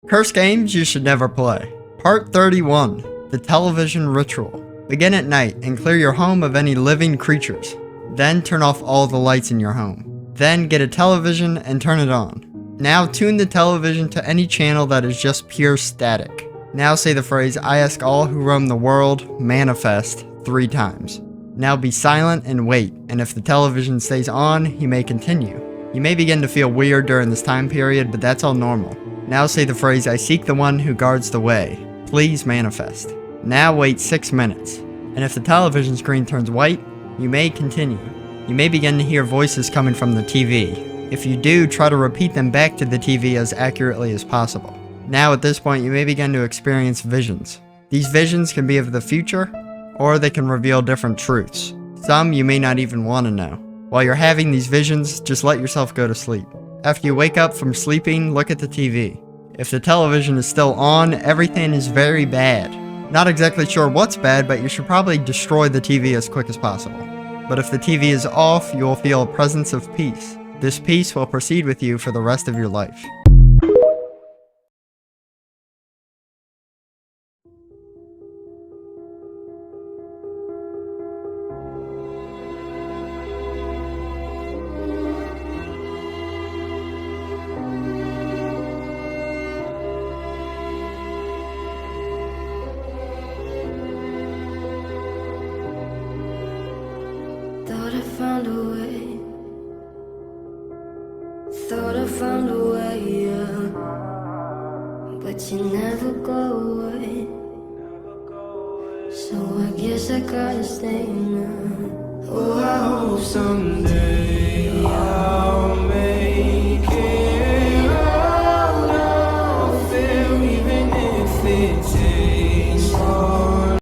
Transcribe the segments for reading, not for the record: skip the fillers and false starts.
Cursed games you should never play. Part 31. The Television Ritual. Begin at night and clear your home of any living creatures. Then turn off all the lights in your home. Then get a television and turn it on. Now tune the television to any channel that is just pure static. Now say the phrase, "I ask all who roam the world, manifest," 3 times. Now be silent and wait, and if the television stays on, you may continue. You may begin to feel weird during this time period, but that's all normal. Now say the phrase, "I seek the one who guards the way. Please manifest." Now wait 6 minutes, and if the television screen turns white, you may continue. You may begin to hear voices coming from the TV. If you do, try to repeat them back to the TV as accurately as possible. Now at this point, you may begin to experience visions. These visions can be of the future, or they can reveal different truths. Some you may not even want to know. While you're having these visions, just let yourself go to sleep. After you wake up from sleeping, look at the TV. If the television is still on, everything is very bad. Not exactly sure what's bad, but you should probably destroy the TV as quick as possible. But if the TV is off, you will feel a presence of peace. This peace will proceed with you for the rest of your life. Thought I found a way. Thought I found a way, yeah. But you never go away. So I guess I gotta stay now. Oh, I hope someday I'll make it out of there, even if it takes hard.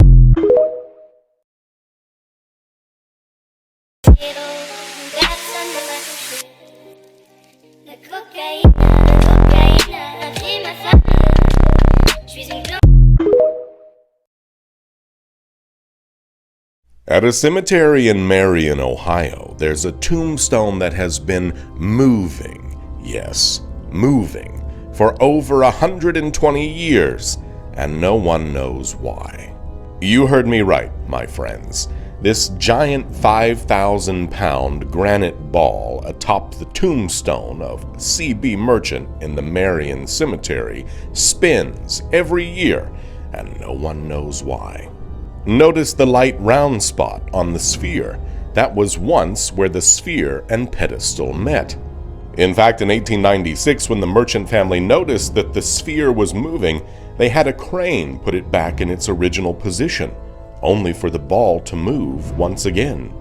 At a cemetery in Marion, Ohio, there's a tombstone that has been moving, yes, moving, for over 120 years, and no one knows why. You heard me right, my friends. This giant 5,000-pound granite ball atop the tombstone of C.B. Merchant in the Marion Cemetery spins every year, and no one knows why. Notice the light round spot on the sphere. That was once where the sphere and pedestal met. In fact, in 1896, when the Merchant family noticed that the sphere was moving, they had a crane put it back in its original position, only for the ball to move once again.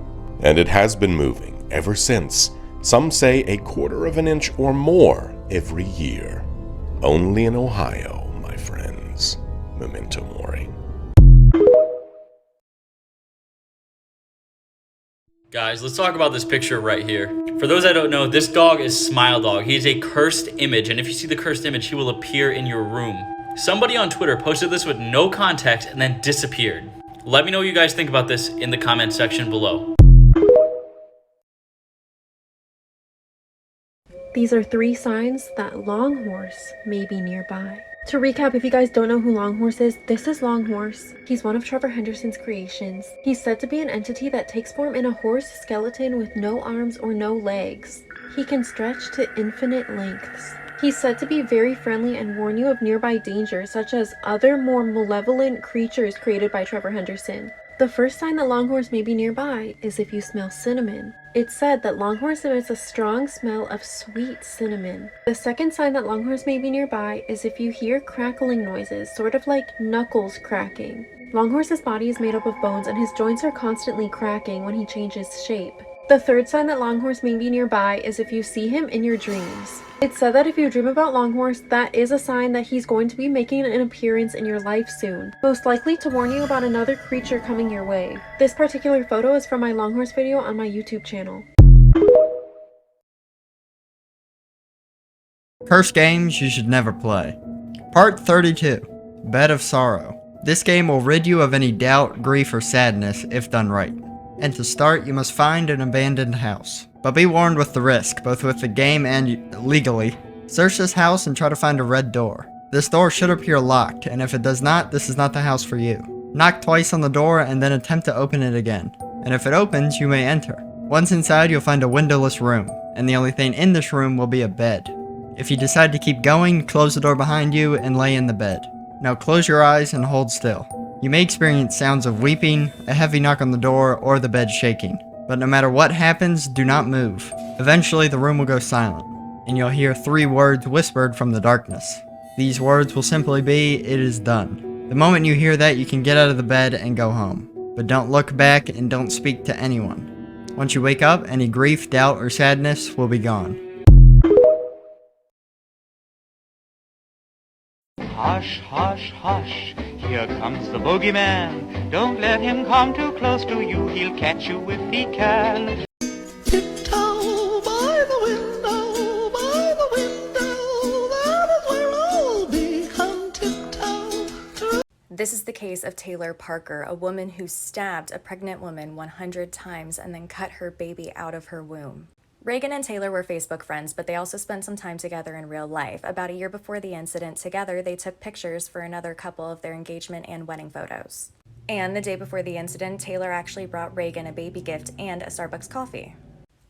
And it has been moving ever since, some say a quarter of an inch or more every year. Only in Ohio, my friends. Memento Mori. Guys, let's talk about this picture right here. For those that don't know, this dog is Smile Dog. He is a cursed image, and if you see the cursed image, he will appear in your room. Somebody on Twitter posted this with no context and then disappeared. Let me know what you guys think about this in the comment section below. These are 3 signs that Longhorse may be nearby. To recap, if you guys don't know who Longhorse is, this is Longhorse. He's one of Trevor Henderson's creations. He's said to be an entity that takes form in a horse skeleton with no arms or no legs. He can stretch to infinite lengths. He's said to be very friendly and warn you of nearby dangers, such as other more malevolent creatures created by Trevor Henderson. The first sign that Longhorse may be nearby is if you smell cinnamon. It's said that Longhorse emits a strong smell of sweet cinnamon. The second sign that Longhorse may be nearby is if you hear crackling noises, sort of like knuckles cracking. Longhorse's body is made up of bones and his joints are constantly cracking when he changes shape. The third sign that Longhorse may be nearby is if you see him in your dreams. It's said that if you dream about Longhorse, that is a sign that he's going to be making an appearance in your life soon, most likely to warn you about another creature coming your way. This particular photo is from my Longhorse video on my YouTube channel. Cursed games you should never play. Part 32. Bed of Sorrow. This game will rid you of any doubt, grief, or sadness if done right. And to start, you must find an abandoned house. But be warned with the risk, both with the game and legally. Search this house and try to find a red door. This door should appear locked, and if it does not, this is not the house for you. Knock twice on the door and then attempt to open it again. And if it opens, you may enter. Once inside, you'll find a windowless room, and the only thing in this room will be a bed. If you decide to keep going, close the door behind you and lay in the bed. Now close your eyes and hold still. You may experience sounds of weeping, a heavy knock on the door, or the bed shaking. But no matter what happens, do not move. Eventually, the room will go silent, and you'll hear 3 words whispered from the darkness. These words will simply be, "It is done." The moment you hear that, you can get out of the bed and go home. But don't look back and don't speak to anyone. Once you wake up, any grief, doubt, or sadness will be gone. Hush, hush, hush, here comes the boogeyman. Don't let him come too close to you, he'll catch you if he can. Tiptoe by the window, that is where I'll be. Come tiptoe. This is the case of Taylor Parker, a woman who stabbed a pregnant woman 100 times and then cut her baby out of her womb. Reagan and Taylor were Facebook friends, but they also spent some time together in real life. About a year before the incident, together they took pictures for another couple of their engagement and wedding photos. And the day before the incident, Taylor actually brought Reagan a baby gift and a Starbucks coffee.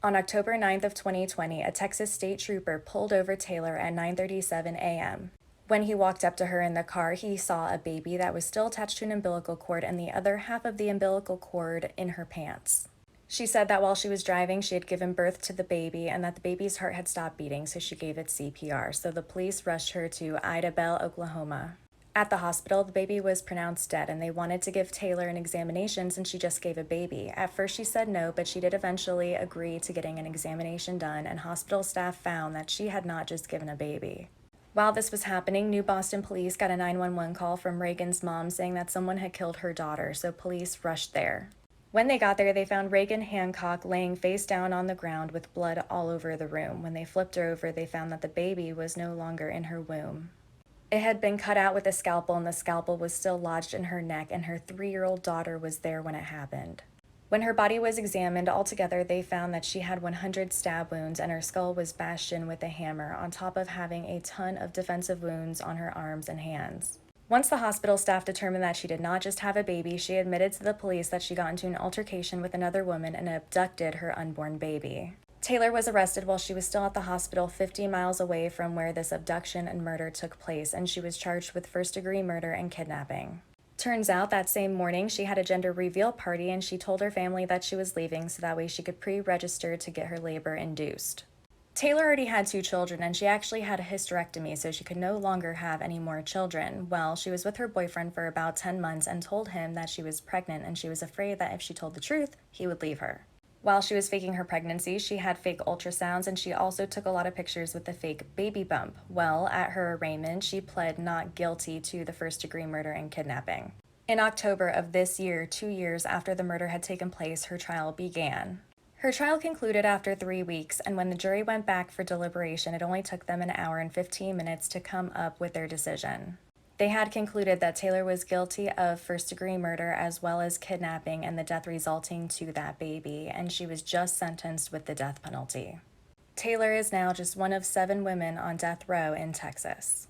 On October 9th of 2020, a Texas state trooper pulled over Taylor at 9:37 a.m. When he walked up to her in the car, he saw a baby that was still attached to an umbilical cord and the other half of the umbilical cord in her pants. She said that while she was driving, she had given birth to the baby and that the baby's heart had stopped beating, so she gave it CPR. So the police rushed her to Ida Bell, Oklahoma. At the hospital, the baby was pronounced dead, and they wanted to give Taylor an examination since she just gave a baby. At first, she said no, but she did eventually agree to getting an examination done, and hospital staff found that she had not just given a baby. While this was happening, New Boston police got a 911 call from Reagan's mom saying that someone had killed her daughter, so police rushed there. When they got there, they found Reagan Hancock laying face down on the ground with blood all over the room. When they flipped her over, they found that the baby was no longer in her womb. It had been cut out with a scalpel, and the scalpel was still lodged in her neck, and her 3-year-old daughter was there when it happened. When her body was examined, altogether they found that she had 100 stab wounds, and her skull was bashed in with a hammer, on top of having a ton of defensive wounds on her arms and hands. Once the hospital staff determined that she did not just have a baby, she admitted to the police that she got into an altercation with another woman and abducted her unborn baby. Taylor was arrested while she was still at the hospital 50 miles away from where this abduction and murder took place, and she was charged with first-degree murder and kidnapping. Turns out that same morning she had a gender reveal party, and she told her family that she was leaving so that way she could pre-register to get her labor induced. Taylor already had 2 children, and she actually had a hysterectomy, so she could no longer have any more children. Well, she was with her boyfriend for about 10 months and told him that she was pregnant, and she was afraid that if she told the truth, he would leave her. While she was faking her pregnancy, she had fake ultrasounds, and she also took a lot of pictures with the fake baby bump. Well, at her arraignment, she pled not guilty to the first-degree murder and kidnapping. In October of this year, 2 years after the murder had taken place, her trial began. Her trial concluded after 3 weeks, and when the jury went back for deliberation, it only took them an hour and 15 minutes to come up with their decision. They had concluded that Taylor was guilty of first-degree murder as well as kidnapping and the death resulting to that baby, and she was just sentenced with the death penalty. Taylor is now just one of 7 women on death row in Texas.